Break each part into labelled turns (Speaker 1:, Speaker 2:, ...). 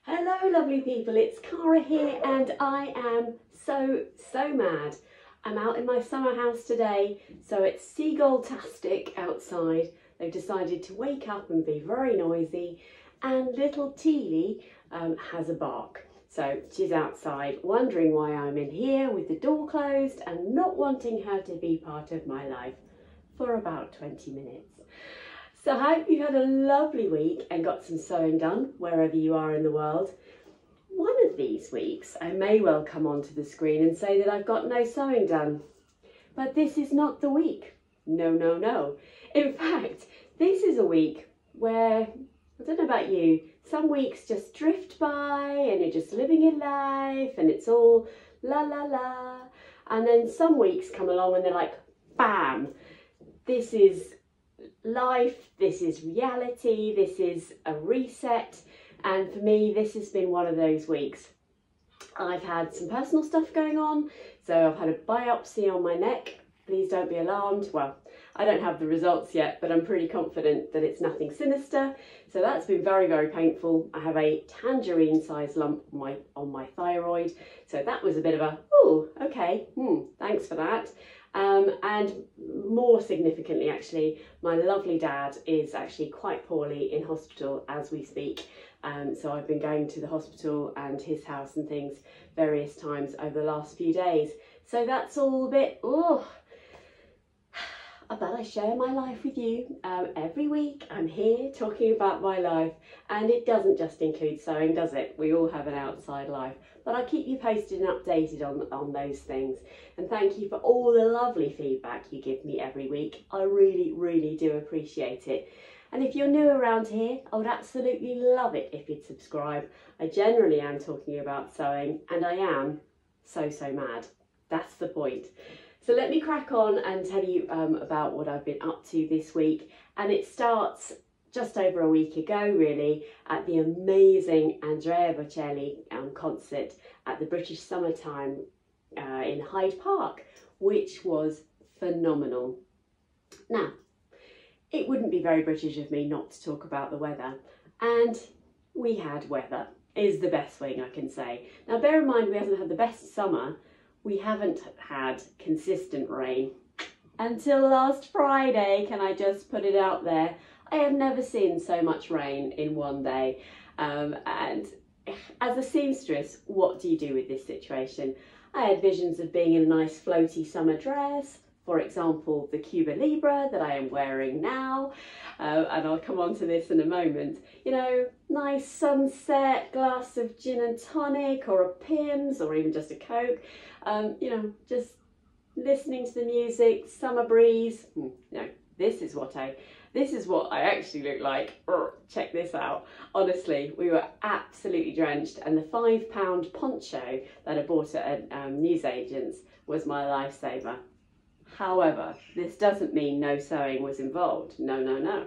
Speaker 1: Hello lovely people, it's Cara here and I am so mad. I'm out in my summer house today, so it's seagull-tastic outside. They've decided to wake up and be very noisy, and little Teely has a bark. So she's outside wondering why I'm in here with the door closed and not wanting her to be part of my life for about 20 minutes. So I hope you've had a lovely week and got some sewing done wherever you are in the world. One of these weeks I may well come onto the screen and say that I've got no sewing done. But this is not the week. No, no, no. In fact, this is a week where, I don't know about you, some weeks just drift by and you're just living your life and it's all la la la. And then some weeks come along and they're like, bam, this is life, this is reality, this is a reset, and for me this has been one of those weeks. I've had some personal stuff going on, so I've had a biopsy on my neck. Please don't be alarmed. Well, I don't have the results yet, but I'm pretty confident that it's nothing sinister, so that's been very painful. I have a tangerine sized lump on my thyroid, so that was a bit of a oh okay, thanks for that. And more significantly actually, my lovely dad is actually quite poorly in hospital as we speak. So I've been going to the hospital and his house and things various times over the last few days. So that's all a bit, but I share my life with you. Every week I'm here talking about my life, and it doesn't just include sewing, does it? We all have an outside life. But I keep you posted and updated on those things. And thank you for all the lovely feedback you give me every week. I really do appreciate it. And if you're new around here, I would absolutely love it if you'd subscribe. I generally am talking about sewing, and I am so mad. That's the point. So let me crack on and tell you about what I've been up to this week. And it starts just over a week ago really, at the amazing Andrea Bocelli concert at the British Summertime in Hyde Park, which was phenomenal. Now, it wouldn't be very British of me not to talk about the weather, and we had weather, is the best thing I can say. Now bear in mind we haven't had the best summer, we haven't had consistent rain until last Friday, can I just put it out there. I have never seen so much rain in one day, and as a seamstress, what do you do with this situation? I had visions of being in a nice floaty summer dress, for example the Cuba Libre that I am wearing now, and I'll come on to this in a moment. You know, nice sunset, glass of gin and tonic or a Pimm's or even just a Coke, you know, just listening to the music, summer breeze. No, this is what I actually look like. Check this out. Honestly, we were absolutely drenched, and the £5 poncho that I bought at newsagents was my lifesaver. However, this doesn't mean no sewing was involved. No, no, no.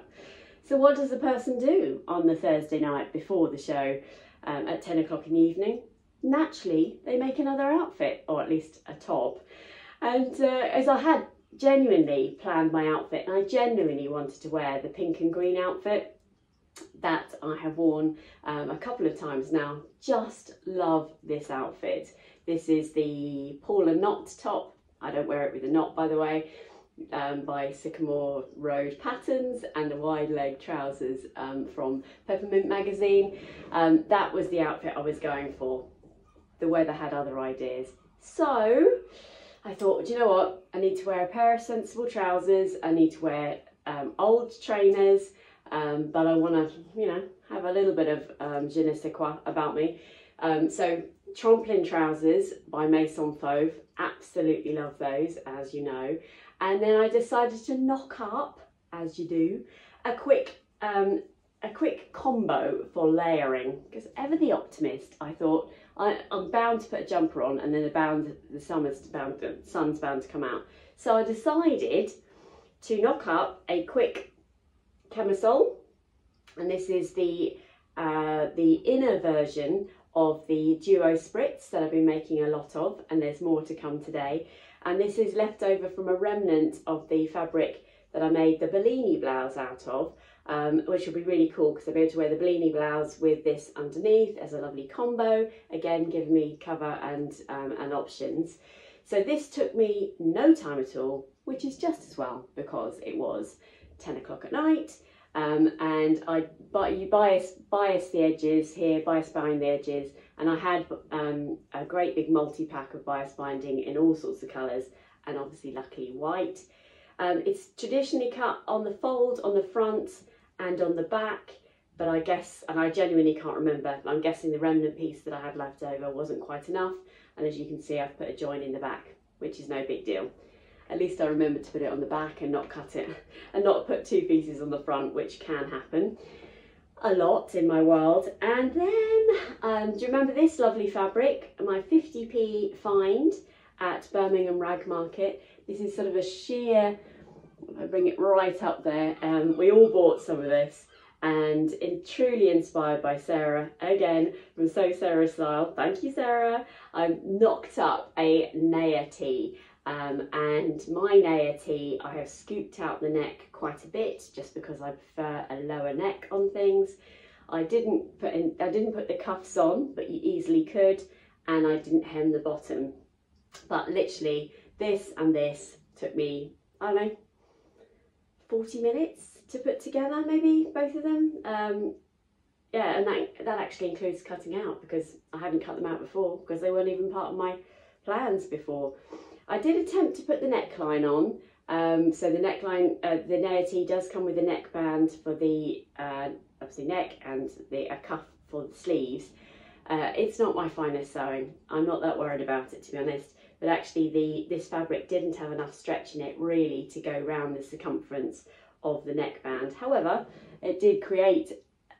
Speaker 1: So what does a person do on the Thursday night before the show at 10 o'clock in the evening? Naturally, they make another outfit, or at least a top. And as I had genuinely planned my outfit, and I genuinely wanted to wear the pink and green outfit that I have worn a couple of times now. Just love this outfit. This is the Paula knot top. I don't wear it with a knot, by the way, by Sycamore Road Patterns, and the wide leg trousers from Peppermint magazine. That was the outfit I was going for. The weather had other ideas. So I thought, do you know what? I need to wear a pair of sensible trousers. I need to wear old trainers, but I want to, you know, have a little bit of je ne sais quoi about me. So Tromplin trousers by Maison Fauve, absolutely love those, as you know. And then I decided to knock up, as you do, a quick combo for layering, because ever the optimist, I thought I'm bound to put a jumper on, and then the sun's bound to come out. So I decided to knock up a quick camisole, and this is the inner version of the duo spritz that I've been making a lot of, and there's more to come today. And this is left over from a remnant of the fabric that I made the Bellini blouse out of. which will be really cool because I'll be able to wear the bleeny blouse with this underneath as a lovely combo, again giving me cover and options. So this took me no time at all, which is just as well because it was 10 o'clock at night. And you bias the edges here, bias bind the edges, and I had a great big multi-pack of bias binding in all sorts of colours, and obviously luckily white. It's traditionally cut on the fold, on the front and on the back, but I guess, and I genuinely can't remember, I'm guessing the remnant piece that I had left over wasn't quite enough, and as you can see I've put a join in the back, which is no big deal. At least I remembered to put it on the back and not cut it, and not put 2 pieces on the front, which can happen a lot in my world. And then, do you remember this lovely fabric? My 50p find at Birmingham Rag Market. This is sort of a sheer, I bring it right up there. We all bought some of this, and truly inspired by Sarah, again from Sew Sarah Style. Thank you, Sarah. I knocked up a Naya T. And my Naya T, I have scooped out the neck quite a bit just because I prefer a lower neck on things. I didn't put the cuffs on, but you easily could, and I didn't hem the bottom. But literally this and this took me, I don't know, 40 minutes to put together, maybe both of them. Yeah, and that actually includes cutting out because I hadn't cut them out before because they weren't even part of my plans before. I did attempt to put the neckline on, so the neckline, the Naya T does come with a neckband for the obviously neck and a cuff for the sleeves. It's not my finest sewing. I'm not that worried about it, to be honest, but actually this fabric didn't have enough stretch in it really to go round the circumference of the neckband. However, it did create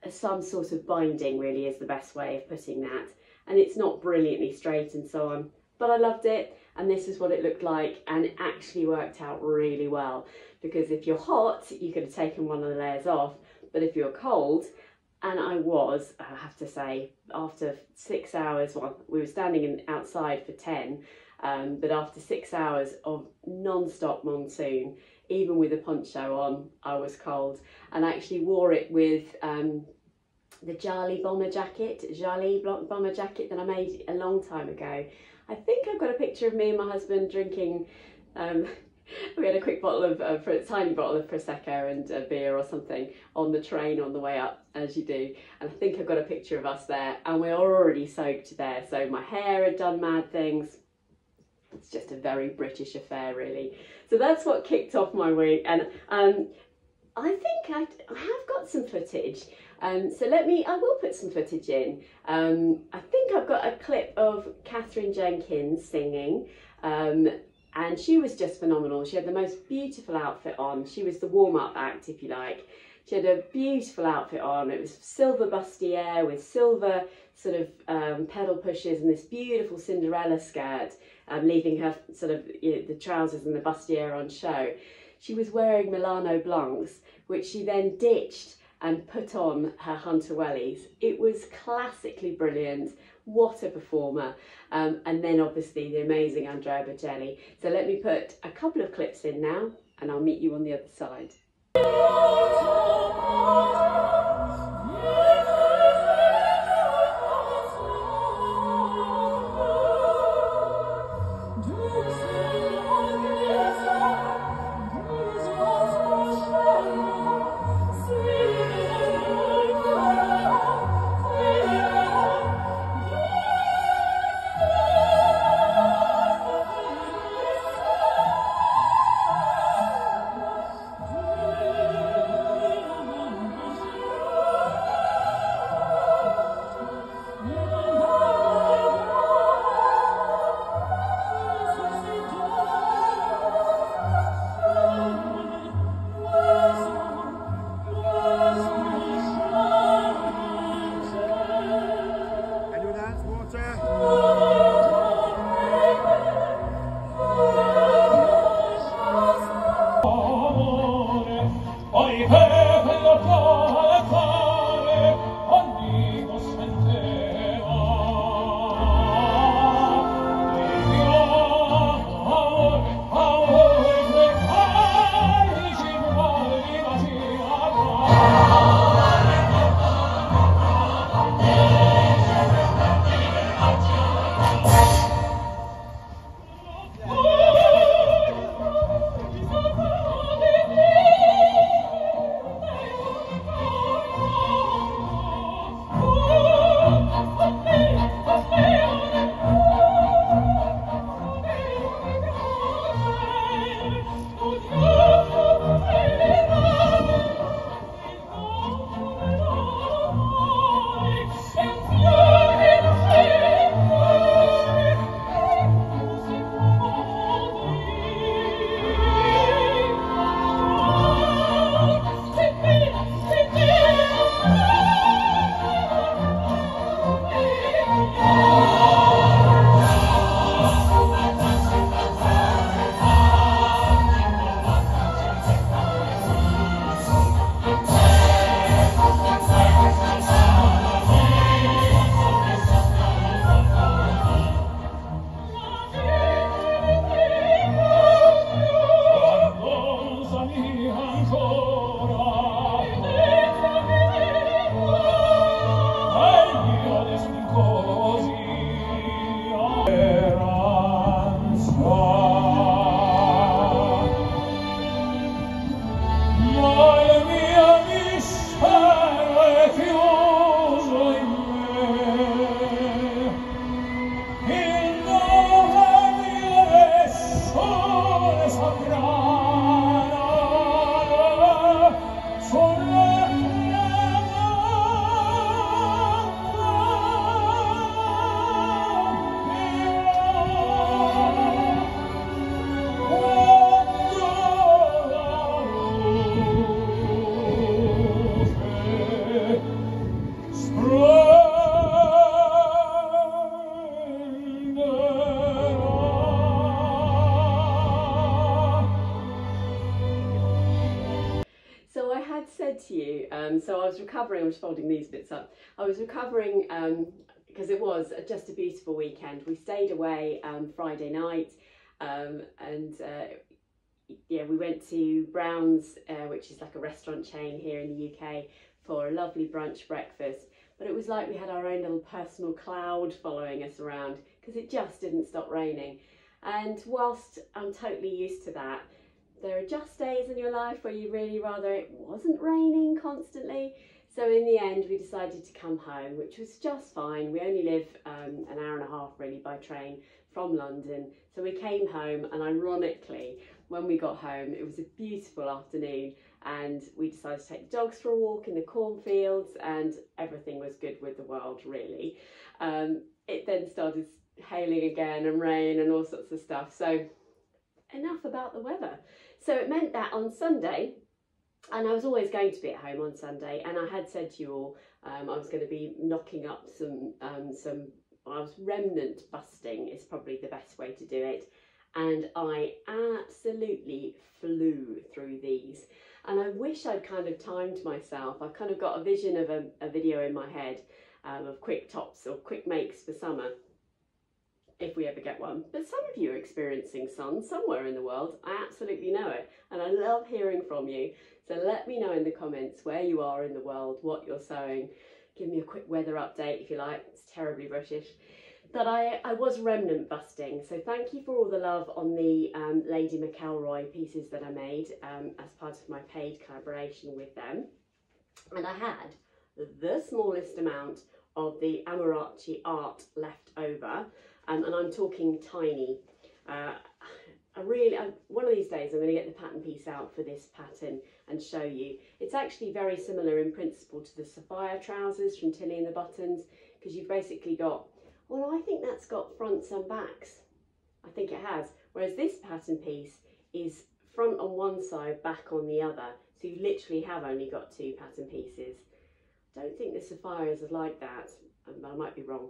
Speaker 1: some sort of binding, really is the best way of putting that, and it's not brilliantly straight and so on, but I loved it. And this is what it looked like, and it actually worked out really well, because if you're hot you could have taken one of the layers off, but if you're cold, and I have to say, after 6 hours, well, we were standing outside for 10, but after 6 hours of non-stop monsoon, even with a poncho on, I was cold, and I actually wore it with the Jali bomber jacket that I made a long time ago. I think I've got a picture of me and my husband drinking, we had a quick bottle of, a tiny bottle of Prosecco and a beer or something on the train on the way up, as you do. And I think I've got a picture of us there, and we're already soaked there. So my hair had done mad things. It's just a very British affair, really. So that's what kicked off my week. And I think I have got some footage. So I will put some footage in. I think I've got a clip of Kathryn Jenkins singing, and she was just phenomenal. She had the most beautiful outfit on. She was the warm-up act, if you like. She had a beautiful outfit on. It was silver bustier with silver sort of pedal pushes and this beautiful Cinderella skirt, leaving her sort of, you know, the trousers and the bustier on show. She was wearing Milano Blancs, which she then ditched and put on her hunter wellies. It was classically brilliant. What a performer. And then obviously the amazing Andrea Bocelli. So let me put a couple of clips in now, and I'll meet you on the other side. so I was recovering, I'm just folding these bits up. I was recovering because it was just a beautiful weekend. We stayed away Friday night yeah, we went to Brown's, which is like a restaurant chain here in the UK, for a lovely brunch breakfast. But it was like we had our own little personal cloud following us around because it just didn't stop raining. And whilst I'm totally used to that, there are just days in your life where you really rather it wasn't raining constantly. So in the end, we decided to come home, which was just fine. We only live an hour and a half really by train from London. So we came home, and ironically, when we got home, it was a beautiful afternoon, and we decided to take the dogs for a walk in the cornfields, and everything was good with the world, really. It then started hailing again and rain and all sorts of stuff. So enough about the weather. So it meant that on Sunday, and I was always going to be at home on Sunday, and I had said to you all I was going to be knocking up some remnant busting is probably the best way to do it. And I absolutely flew through these. And I wish I'd kind of timed myself. I've kind of got a vision of a video in my head of quick tops or quick makes for summer, if we ever get one. But some of you are experiencing sun somewhere in the world. I absolutely know it. And I love hearing from you. So let me know in the comments where you are in the world, what you're sewing. Give me a quick weather update if you like. It's terribly British. But I was remnant busting, so thank you for all the love on the Lady McElroy pieces that I made as part of my paid collaboration with them. And I had the smallest amount of the Amarachi art left over, and I'm talking tiny. One of these days I'm going to get the pattern piece out for this pattern and show you. It's actually very similar in principle to the Sapphire trousers from Tilly and the Buttons, because you've basically got, well, I think that's got fronts and backs. I think it has. Whereas this pattern piece is front on one side, back on the other. So you literally have only got two pattern pieces. I don't think the Sapphires are like that, but I might be wrong.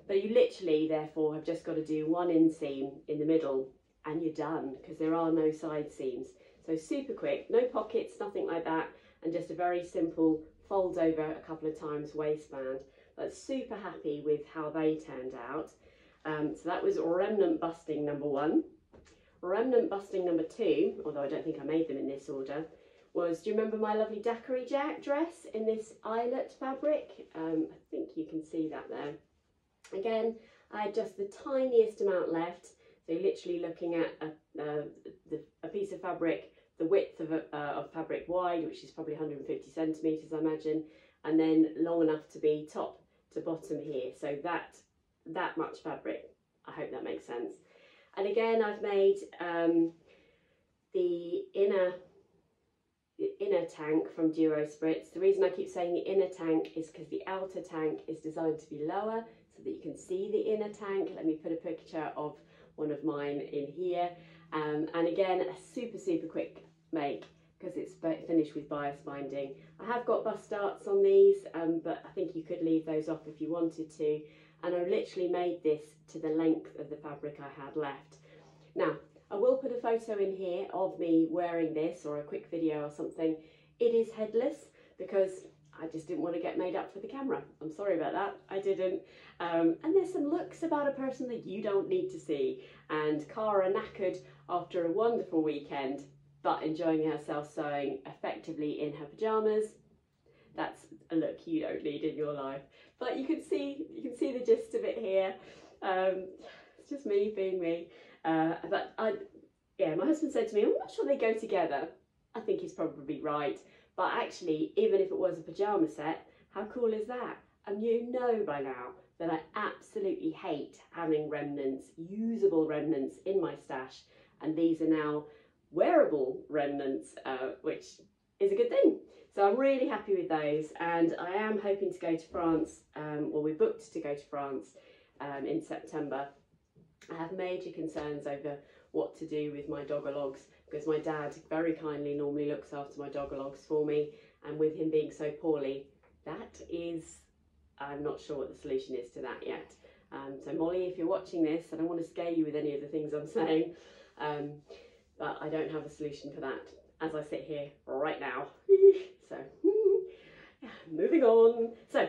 Speaker 1: But you literally, therefore, have just got to do one inseam in the middle and you're done, because there are no side seams. So super quick, no pockets, nothing like that, and just a very simple fold over a couple of times waistband. But super happy with how they turned out. So that was remnant busting number 1. Remnant busting number 2, although I don't think I made them in this order, was, do you remember my lovely daiquiri dress in this eyelet fabric? I think you can see that there. Again, I had just the tiniest amount left. So you're literally looking at a piece of fabric, the width of fabric wide, which is probably 150 centimetres, I imagine, and then long enough to be top to bottom here. So that much fabric. I hope that makes sense. And again, I've made the inner tank from Duo Spritz. The reason I keep saying the inner tank is because the outer tank is designed to be lower so that you can see the inner tank. Let me put a picture of one of mine in here. And again, a super quick make, because it's finished with bias binding. I have got bust darts on these, but I think you could leave those off if you wanted to. And I literally made this to the length of the fabric I had left. Now, I will put a photo in here of me wearing this, or a quick video or something. It is headless because I just didn't want to get made up for the camera. I'm sorry about that, I didn't. And there's some looks about a person that you don't need to see. And Cara knackered after a wonderful weekend, but enjoying herself sewing effectively in her pyjamas. That's a look you don't need in your life. But you can see the gist of it here. It's just me being me. But my husband said to me, I'm not sure they go together. I think he's probably right. But actually, even if it was a pyjama set, how cool is that? And you know by now that I absolutely hate having remnants, usable remnants in my stash. And these are now wearable remnants, which is a good thing. So I'm really happy with those. And I am hoping to go to France, we're booked to go to France in September. I have major concerns over what to do with my dogalogs, because my dad very kindly normally looks after my dogalogs for me, and with him being so poorly, I'm not sure what the solution is to that yet. So Molly, if you're watching this, I don't want to scare you with any of the things I'm saying, but I don't have a solution for that as I sit here right now. So moving on. So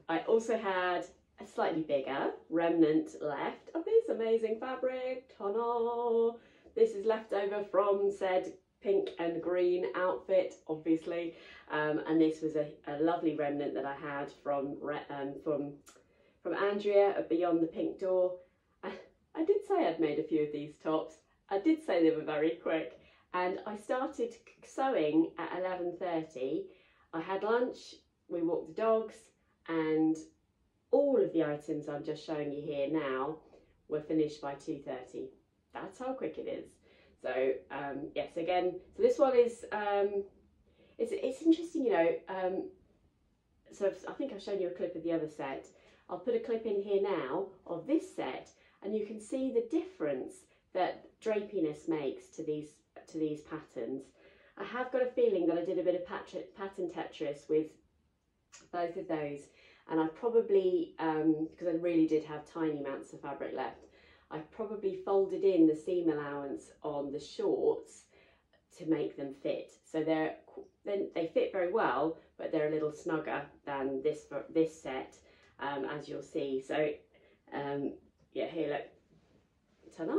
Speaker 1: I also had a slightly bigger remnant left of this amazing fabric. Ta-da! This is left over from said pink and green outfit, obviously, and this was a lovely remnant that I had from Andrea at Beyond the Pink Door. I did say I'd made a few of these tops. I did say they were very quick, and I started sewing at 11:30. I had lunch, we walked the dogs, and all of the items I'm just showing you here now were finished by 2:30. That's how quick it is. So yes, again, so this one is it's interesting, you know. So I think I've shown you a clip of the other set. I'll put a clip in here now of this set, and you can see the difference that drapiness makes to these patterns. I have got a feeling that I did a bit of pattern Tetris with both of those, and I probably, because I really did have tiny amounts of fabric left, I probably folded in the seam allowance on the shorts to make them fit. So they fit very well, but they're a little snugger than this set, as you'll see. So yeah, here, look, ta-da!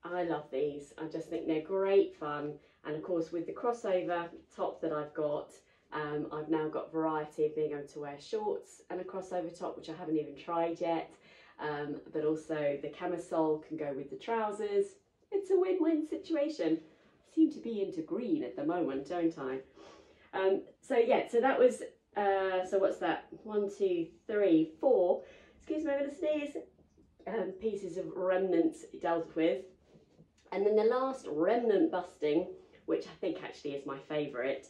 Speaker 1: I love these. I just think they're great fun, and of course with the crossover top that I've got, I've now got variety of being able to wear shorts and a crossover top, which I haven't even tried yet, but also the camisole can go with the trousers. It's a win-win situation. I seem to be into green at the moment, don't I? So yeah, so that was, so what's that? 1, 2, 3, 4, excuse me, I'm going to sneeze, pieces of remnants dealt with. And then the last remnant busting, which I think actually is my favourite,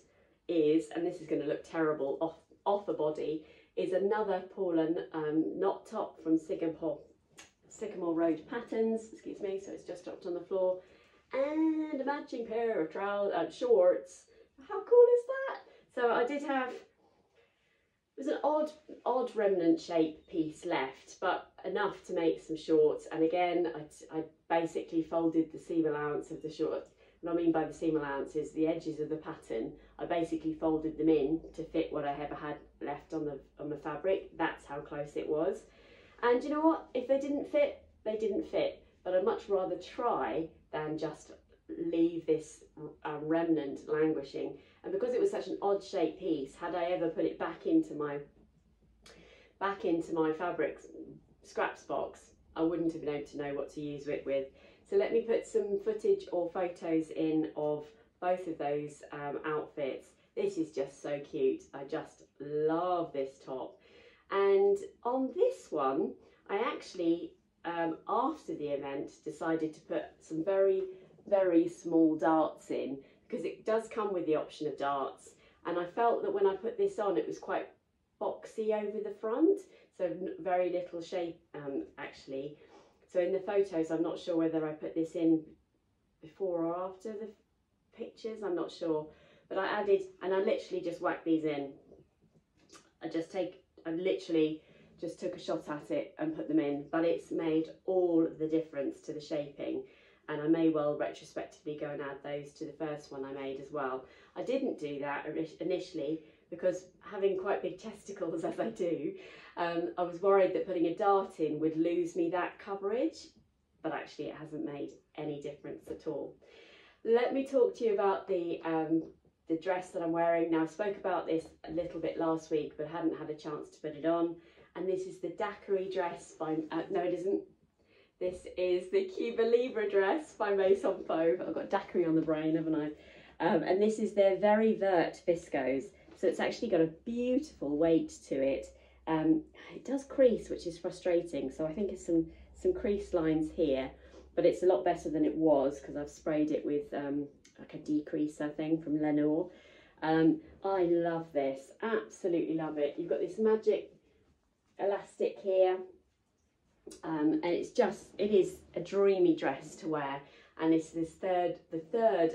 Speaker 1: is, and this is going to look terrible off a body, is another Paula knot top from Sycamore Road Patterns, excuse me, so it's just dropped on the floor, and a matching pair of shorts. How cool is that? So I did have, it was an odd remnant shape piece left, but enough to make some shorts. And again, I basically folded the seam allowance of the shorts. What I mean by the seam allowance is the edges of the pattern. I basically folded them in to fit what I ever had left on the fabric. That's how close it was. And you know what? If they didn't fit, they didn't fit. But I'd much rather try than just leave this remnant languishing. And because it was such an odd shaped piece, had I ever put it back into my fabric scraps box, I wouldn't have been able to know what to use it with. So let me put some footage or photos in of both of those outfits. This is just so cute. I just love this top. And on this one, I actually, after the event, decided to put some very, very small darts in, because it does come with the option of darts. And I felt that when I put this on, it was quite boxy over the front, so very little shape actually. So in the photos, I'm not sure whether I put this in before or after the pictures, I'm not sure. But I added, and I literally just whacked these in. I literally just took a shot at it and put them in, but it's made all the difference to the shaping. And I may well retrospectively go and add those to the first one I made as well. I didn't do that initially because, having quite big testicles as I do, I was worried that putting a dart in would lose me that coverage, but actually it hasn't made any difference at all. Let me talk to you about the dress that I'm wearing. Now, I spoke about this a little bit last week, but hadn't had a chance to put it on. And this is the daiquiri dress by, no it isn't. This is the Cuba Libre dress by Maison Fauve. I've got daiquiri on the brain, haven't I? And this is their Very Vert viscose. So it's actually got a beautiful weight to it. It does crease, which is frustrating. So I think it's some crease lines here, but it's a lot better than it was because I've sprayed it with like a decreaser thing from Lenore. I love this, absolutely love it. You've got this magic elastic here. And it is a dreamy dress to wear, and it's the third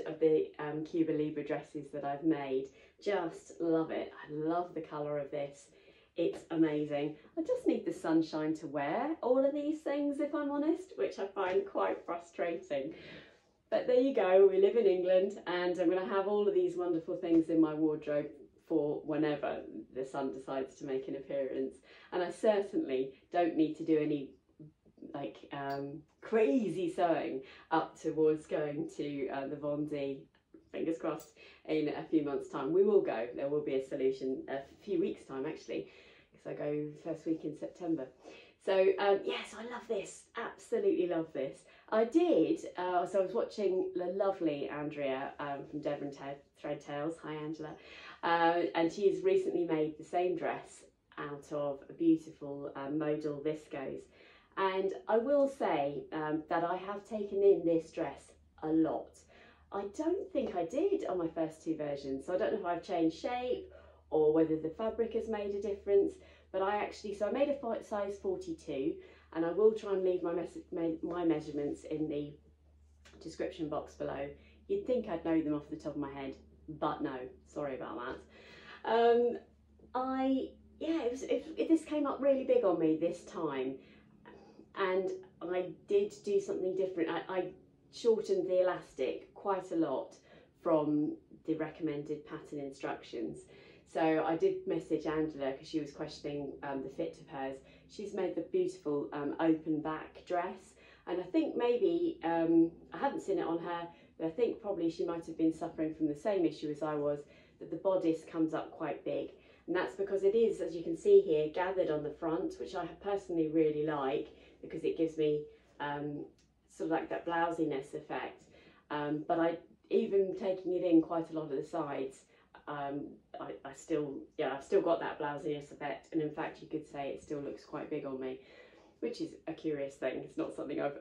Speaker 1: of the Cuba Libre dresses that I've made. Just love it. I love the colour of this. It's amazing. I just need the sunshine to wear all of these things, if I'm honest, which I find quite frustrating. But there you go, we live in England, and I'm going to have all of these wonderful things in my wardrobe for whenever the sun decides to make an appearance. And I certainly don't need to do any like crazy sewing up towards going to the Vendée, fingers crossed, in a few months' time. We will go, there will be a solution a few weeks' time actually, because I go first week in September. So yes, I love this, absolutely love this. I did, so I was watching the lovely Andrea from Devon Thread Tales, hi Angela, and she has recently made the same dress out of a beautiful modal viscose. And I will say that I have taken in this dress a lot. I don't think I did on my first two versions, so I don't know if I've changed shape or whether the fabric has made a difference, but I actually, so I made a size 42, and I will try and leave my measurements in the description box below. You'd think I'd know them off the top of my head, but no, sorry about that. This came up really big on me this time, and I did do something different. I shortened the elastic quite a lot from the recommended pattern instructions. So I did message Angela because she was questioning the fit of hers. She's made the beautiful open back dress, and I think maybe, I haven't seen it on her, but I think probably she might have been suffering from the same issue as I was, that the bodice comes up quite big. And that's because it is, as you can see here, gathered on the front, which I personally really like because it gives me sort of like that blousiness effect. But even taking it in quite a lot of the sides, I've still got that blousiness effect, and in fact you could say it still looks quite big on me, which is a curious thing. It's not something I've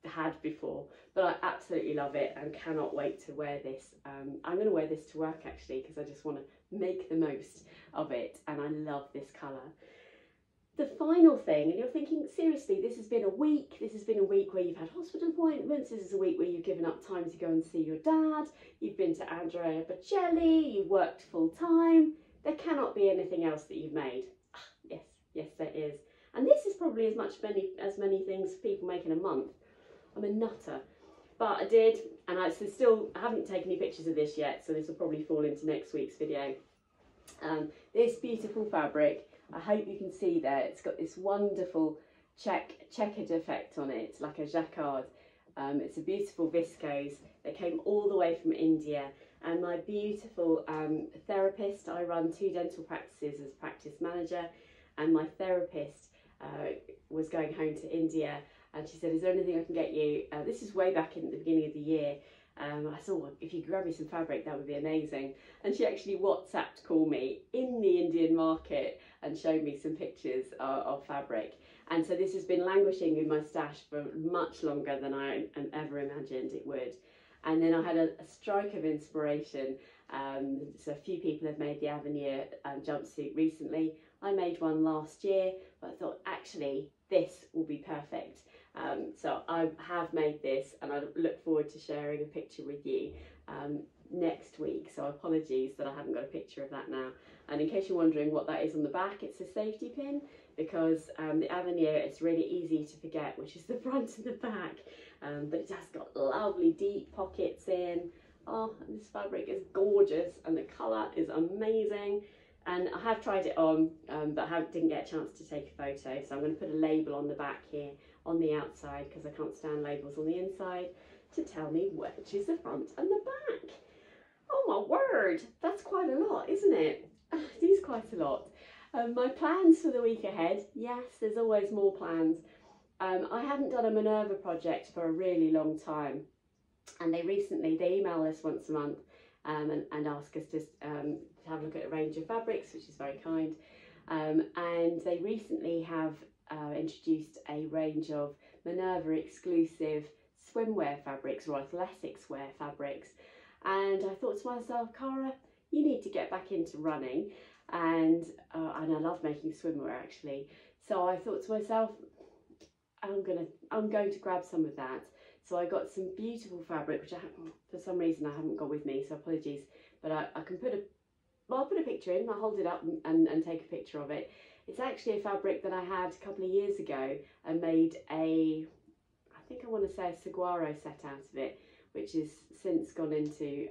Speaker 1: had before, but I absolutely love it and cannot wait to wear this. I'm going to wear this to work actually, because I just want to make the most of it, and I love this colour. The final thing, and you're thinking, seriously, this has been a week where you've had hospital appointments, this is a week where you've given up time to go and see your dad, you've been to Andrea Bocelli, you've worked full time. There cannot be anything else that you've made. Yes there is. And this is probably as many things people make in a month. I'm a nutter. But I did, and I haven't taken any pictures of this yet, so this will probably fall into next week's video. This beautiful fabric, I hope you can see there, it's got this wonderful checkered effect on it, like a jacquard. It's a beautiful viscose that came all the way from India, and my beautiful therapist, I run 2 dental practices as practice manager, and my therapist was going home to India, and she said, is there anything I can get you? This is way back in the beginning of the year. I thought, well, if you could grab me some fabric, that would be amazing. And she actually WhatsApped called me in the Indian market and showed me some pictures of fabric. And so this has been languishing in my stash for much longer than I ever imagined it would. And then I had a strike of inspiration. So a few people have made the Avenir jumpsuit recently. I made one last year, but I thought actually this will be perfect. So I have made this, and I look forward to sharing a picture with you next week. So apologies that I haven't got a picture of that now. And in case you're wondering what that is on the back, it's a safety pin, because the Avenir, it's really easy to forget which is the front and the back. But it has got lovely deep pockets in. Oh, and this fabric is gorgeous, and the colour is amazing. And I have tried it on, but I didn't get a chance to take a photo. So I'm going to put a label on the back here, on the outside, because I can't stand labels on the inside, to tell me which is the front and the back. Oh my word, that's quite a lot, isn't it? It is quite a lot. My plans for the week ahead, yes, there's always more plans. I haven't done a Minerva project for a really long time, and they email us once a month and ask us to have a look at a range of fabrics, which is very kind. And they recently have introduced a range of Minerva exclusive swimwear fabrics, or athletics wear fabrics, and I thought to myself, Cara, you need to get back into running, and I love making swimwear actually. So I thought to myself, I'm going to grab some of that. So I got some beautiful fabric, which for some reason I haven't got with me, so apologies, but I can I'll put a picture in, I'll hold it up and take a picture of it. It's actually a fabric that I had a couple of years ago and made I think I want to say a saguaro set out of it, which has since gone into,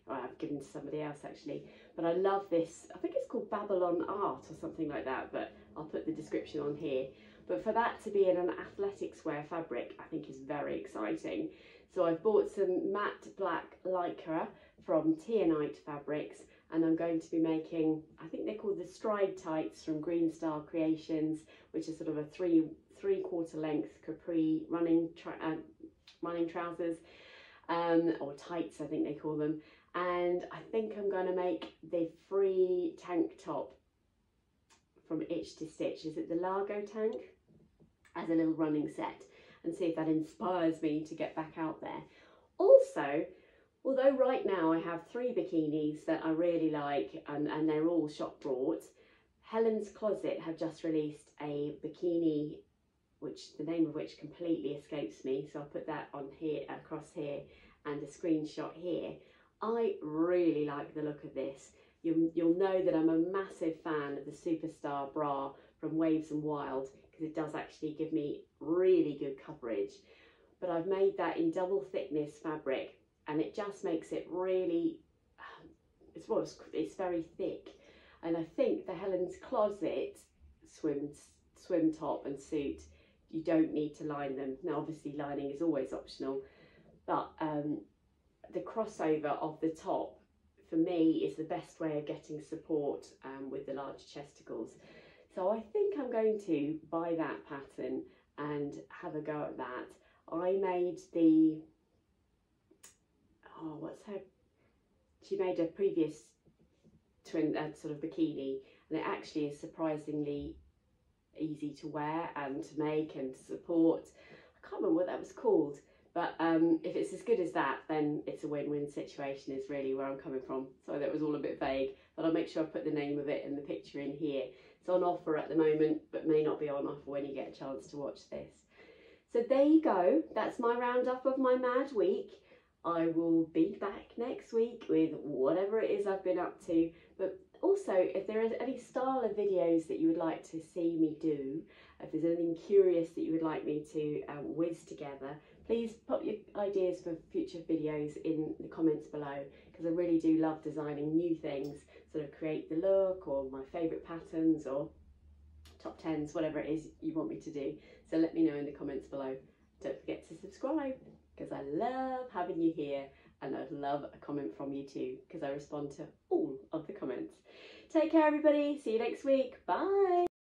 Speaker 1: I've given to somebody else actually, but I love this. I think it's called Babylon Art or something like that, but I'll put the description on here. But for that to be in an athletics wear fabric, I think is very exciting. So I've bought some matte black lycra from Tianite Fabrics, and I'm going to be making, I think they're called the stride tights from Green Star Creations, which is sort of a three-quarter length capri running trousers, or tights I think they call them. And I think I'm going to make the free tank top from Itch to Stitch. Is it the Largo tank? As a little running set, and see if that inspires me to get back out there. Also, although right now I have 3 bikinis that I really like, and they're all shop brought, Helen's Closet have just released a bikini, which the name of which completely escapes me, so I'll put that on here, across here, and a screenshot here. I really like the look of this. You'll know that I'm a massive fan of the Superstar bra from Waves and Wild, because it does actually give me really good coverage. But I've made that in double thickness fabric, and it just makes it really, it's very thick. And I think the Helen's Closet swim top and suit, you don't need to line them. Now obviously lining is always optional, but the crossover of the top for me is the best way of getting support with the large chesticles. So I think I'm going to buy that pattern and have a go at that. I made the, she made a previous twin sort of bikini, and it actually is surprisingly easy to wear and to make and to support. I can't remember what that was called, but if it's as good as that, then it's a win-win situation, is really where I'm coming from. So that was all a bit vague, but I'll make sure I put the name of it and the picture in here. It's on offer at the moment, but may not be on offer when you get a chance to watch this. So there you go. That's my roundup of my mad week. I will be back next week with whatever it is I've been up to. But also, if there is any style of videos that you would like to see me do, if there's anything curious that you would like me to whiz together, please put your ideas for future videos in the comments below, because I really do love designing new things, sort of create the look or my favourite patterns or top 10s, whatever it is you want me to do. So let me know in the comments below. Don't forget to subscribe, because I love having you here, and I'd love a comment from you too, because I respond to all of the comments. Take care everybody, see you next week, bye.